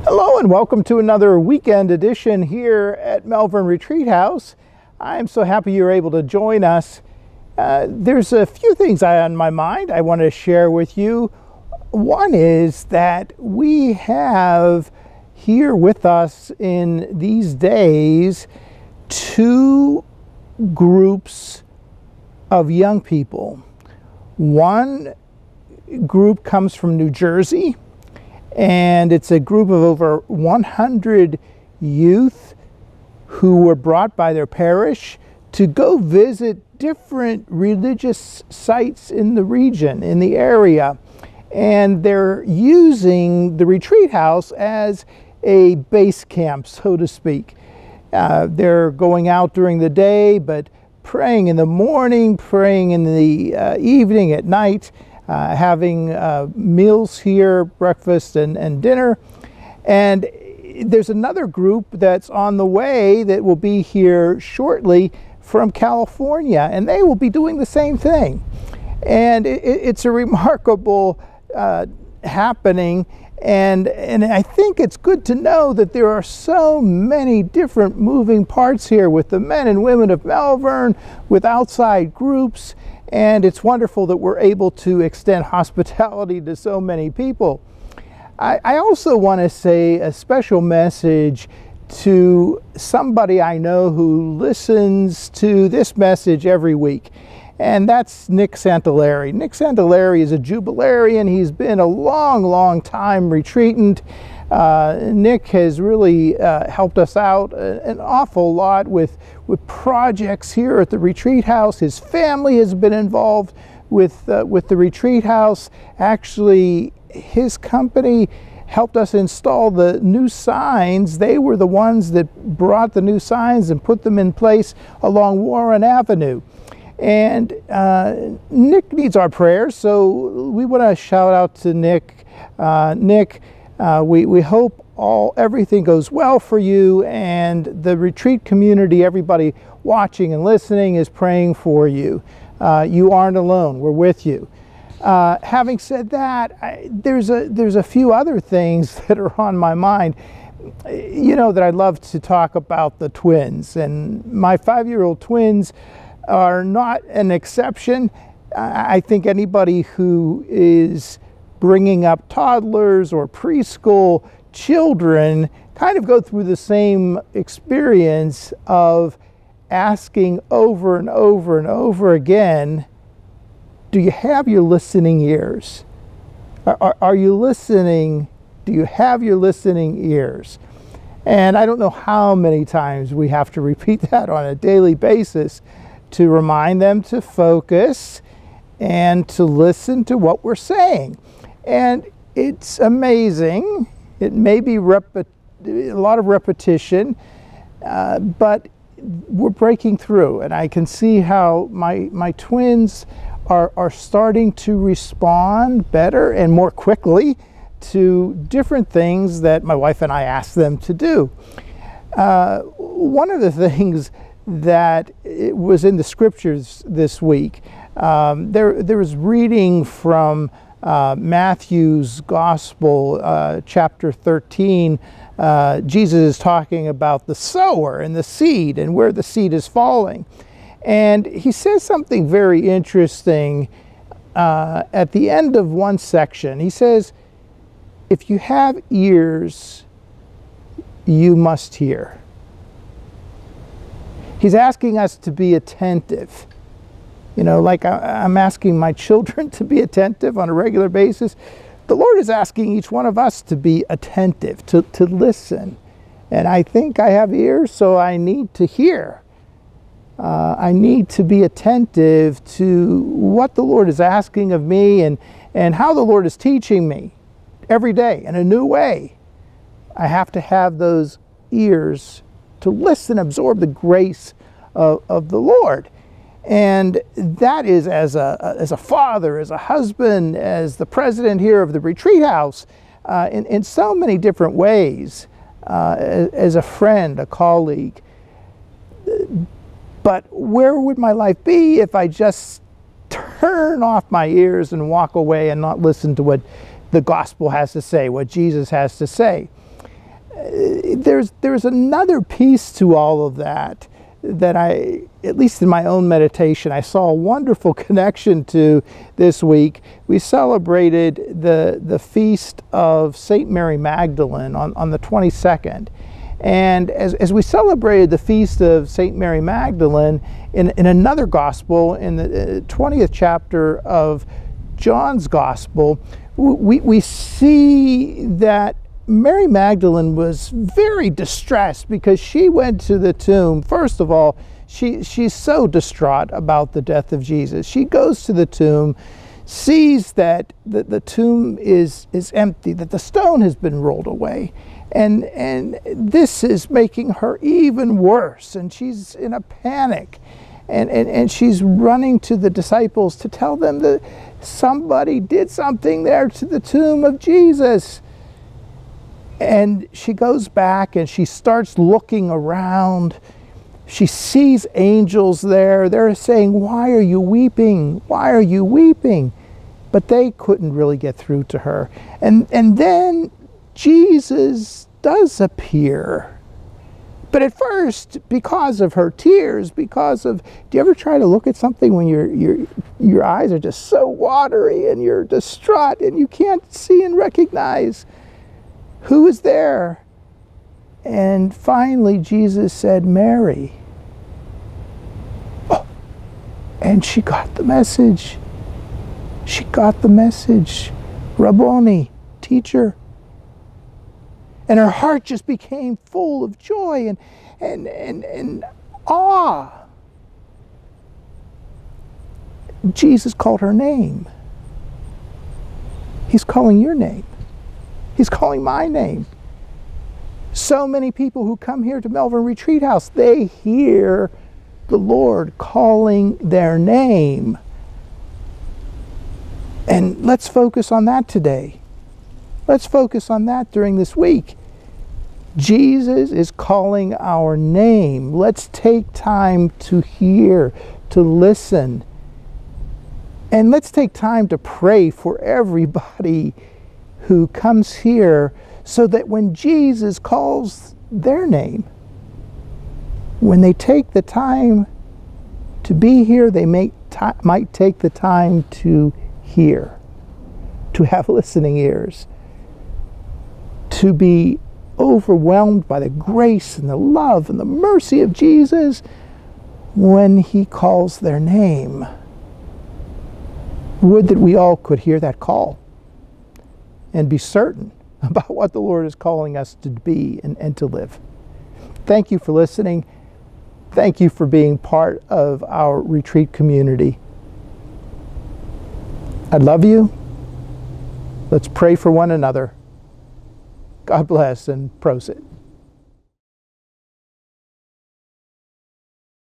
Hello and welcome to another weekend edition here at Malvern Retreat House. I'm so happy you're able to join us. There's a few things on my mind I want to share with you. One is that we have here with us in these days two groups of young people. One group comes from New Jersey, and it's a group of over 100 youth who were brought by their parish to go visit different religious sites in the region, in the area. And they're using the retreat house as a base camp, so to speak. They're going out during the day, but praying in the morning, praying in the evening, at night, having meals here, breakfast and dinner. And there's another group that's on the way that will be here shortly from California, and they will be doing the same thing. And it's a remarkable happening, and I think it's good to know that there are so many different moving parts here with the men and women of Malvern, with outside groups, and it's wonderful that we're able to extend hospitality to so many people. I also want to say a special message to somebody I know who listens to this message every week, and that's Nick Santalari. Nick Santalari is a Jubilarian. He's been a long time retreatant. Nick has really helped us out an awful lot with projects here at the retreat house. His family has been involved with the retreat house. Actually, his company helped us install the new signs. They were the ones that brought the new signs and put them in place along Warren Avenue. And Nick needs our prayers, so we want to shout out to Nick. Nick, we hope everything goes well for you, and the retreat community, everybody watching and listening, is praying for you. You aren't alone. We're with you. Having said that, there's a few other things that are on my mind. You know that I love to talk about the twins, and my 5-year-old twins are not an exception. I think anybody who is bringing up toddlers or preschool children kind of go through the same experience of asking over and over and over again, do you have your listening ears? Are you listening? Do you have your listening ears? And I don't know how many times we have to repeat that on a daily basis to remind them to focus and to listen to what we're saying. And it's amazing. It may be a lot of repetition, but we're breaking through, and I can see how my twins are starting to respond better and more quickly to different things that my wife and I ask them to do. One of the things that it was in the scriptures this week, there was reading from Matthew's Gospel, chapter 13. Jesus is talking about the sower and the seed and where the seed is falling. And he says something very interesting at the end of one section. He says, if you have ears, you must hear. He's asking us to be attentive. You know, like I'm asking my children to be attentive on a regular basis. The Lord is asking each one of us to be attentive, to listen. And I think I have ears, so I need to hear. I need to be attentive to what the Lord is asking of me and how the Lord is teaching me every day in a new way. I have to have those ears to listen, absorb the grace of the Lord. And that is as a father, as a husband, as the president here of the retreat house, in so many different ways, as a friend, a colleague. But where would my life be if I just turn off my ears and walk away and not listen to what the gospel has to say, what Jesus has to say? there's another piece to all of that at least in my own meditation, I saw a wonderful connection to this week. We celebrated the feast of St. Mary Magdalene on the 22nd. And as we celebrated the feast of St. Mary Magdalene, in another gospel, in the 20th chapter of John's gospel, we see that Mary Magdalene was very distressed because she went to the tomb. First of all, she's so distraught about the death of Jesus. She goes to the tomb, sees that the tomb is empty, that the stone has been rolled away. And this is making her even worse. And she's in a panic. And she's running to the disciples to tell them that somebody did something there to the tomb of Jesus. And she goes back and she starts looking around. She sees angels there. They're saying, "Why are you weeping? Why are you weeping?" But they couldn't really get through to her. And then Jesus does appear. But at first, because of her tears, do you ever try to look at something when your eyes are just so watery and you're distraught and you can't see and recognize who is there? And finally, Jesus said, "Mary." Oh, and she got the message. She got the message. Rabboni, teacher. And her heart just became full of joy and awe. Jesus called her name. He's calling your name. He's calling my name. So many people who come here to Malvern Retreat House, they hear the Lord calling their name. And let's focus on that today. Let's focus on that during this week. Jesus is calling our name. Let's take time to hear, to listen. And let's take time to pray for everybody who comes here, so that when Jesus calls their name, when they take the time to be here, they might take the time to hear, to have listening ears, to be overwhelmed by the grace and the love and the mercy of Jesus when He calls their name. Would that we all could hear that call and be certain about what the Lord is calling us to be and to live. Thank you for listening. Thank you for being part of our retreat community. I love you. Let's pray for one another. God bless and prosit.